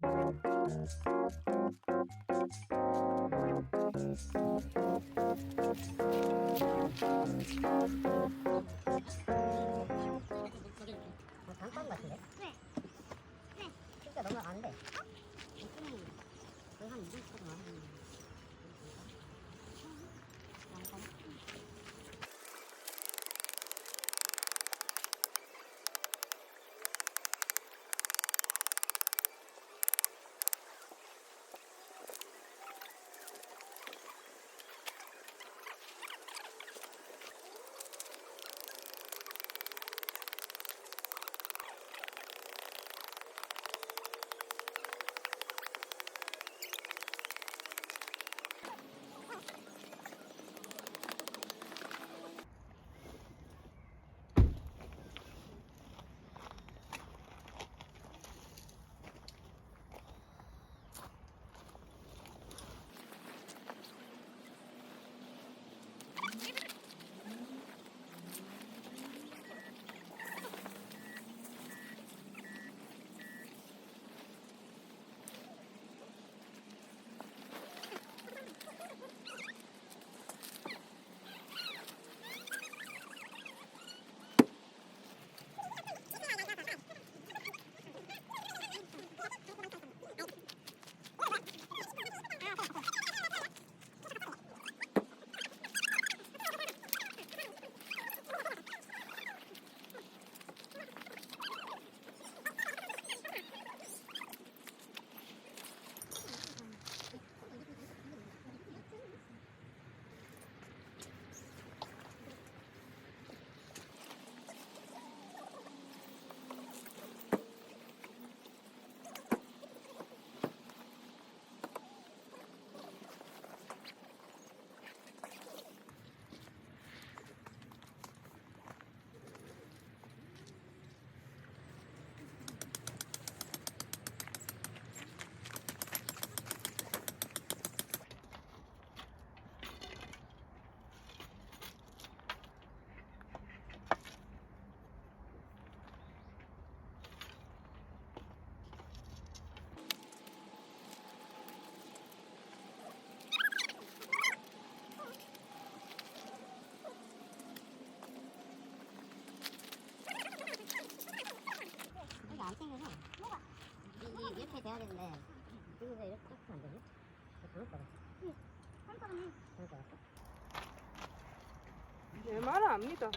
단감 같은데? 네. 네. 진짜 너무 안 돼. 거의 한 2cm 나와. 안 땡겨서 뭐가? 이렇게 돼야 되는데 여기서 이렇게 하면 안 되지? 잘못 받았어. 응, 잘못 받았네. 잘못 받았어? 내 말은 압니다.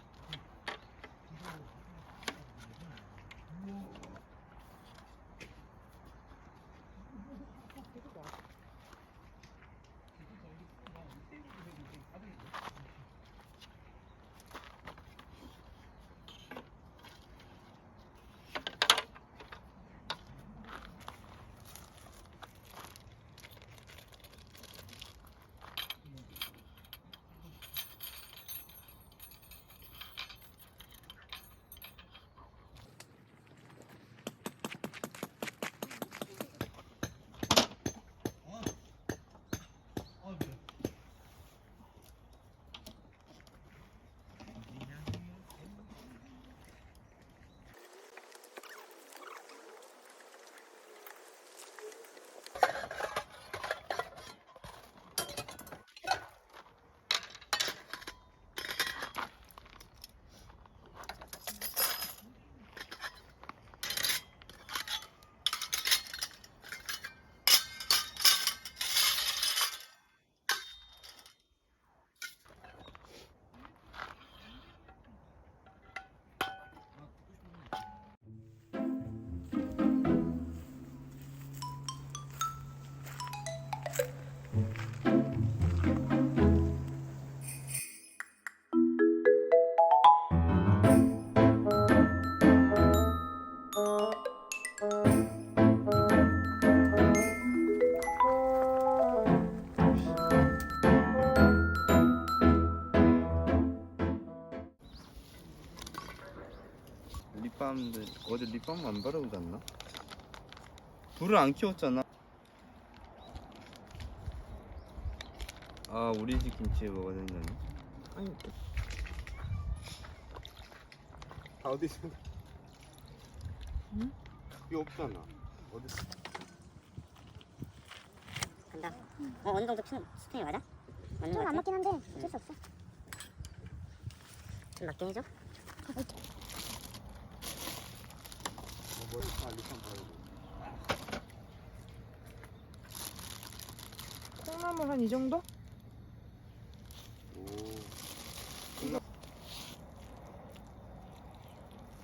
립밤인데 어제 립밤 안 바르고 잤나? 불을 안 켜웠잖아. 아, 우리 집 김치 먹어야 된다니. 아니, 어디 있어? 응? 이거 없잖아. 어디 있어? 된다. 어느 정도 수평이 맞아? 맞는 좀 것 안 같아? 맞긴 한데 어쩔 수 없어. 좀 맞긴 해줘. 콩나물 한 이 정도?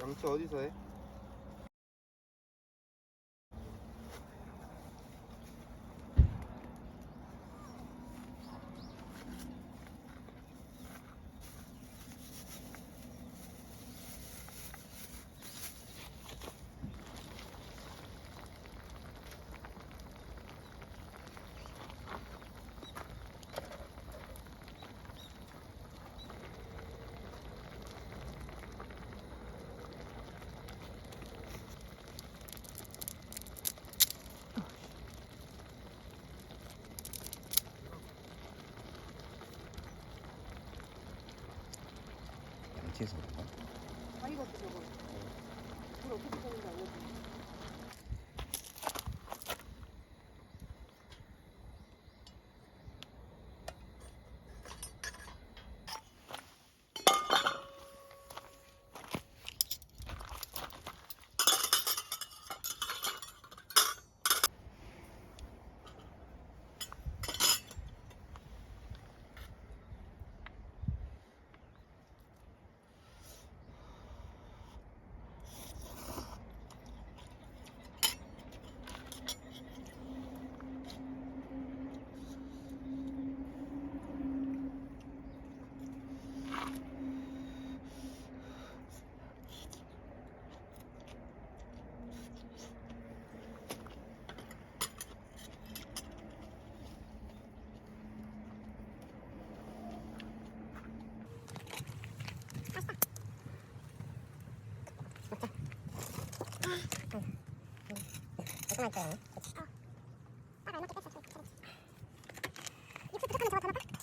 양치 어디서 해? 양치해서 그런가? 다 익었어 저거. 물 어떻게 되는지 알려줘. 딱 알맞게 뺐어. 입술 부족하면 저거 더 넣을까?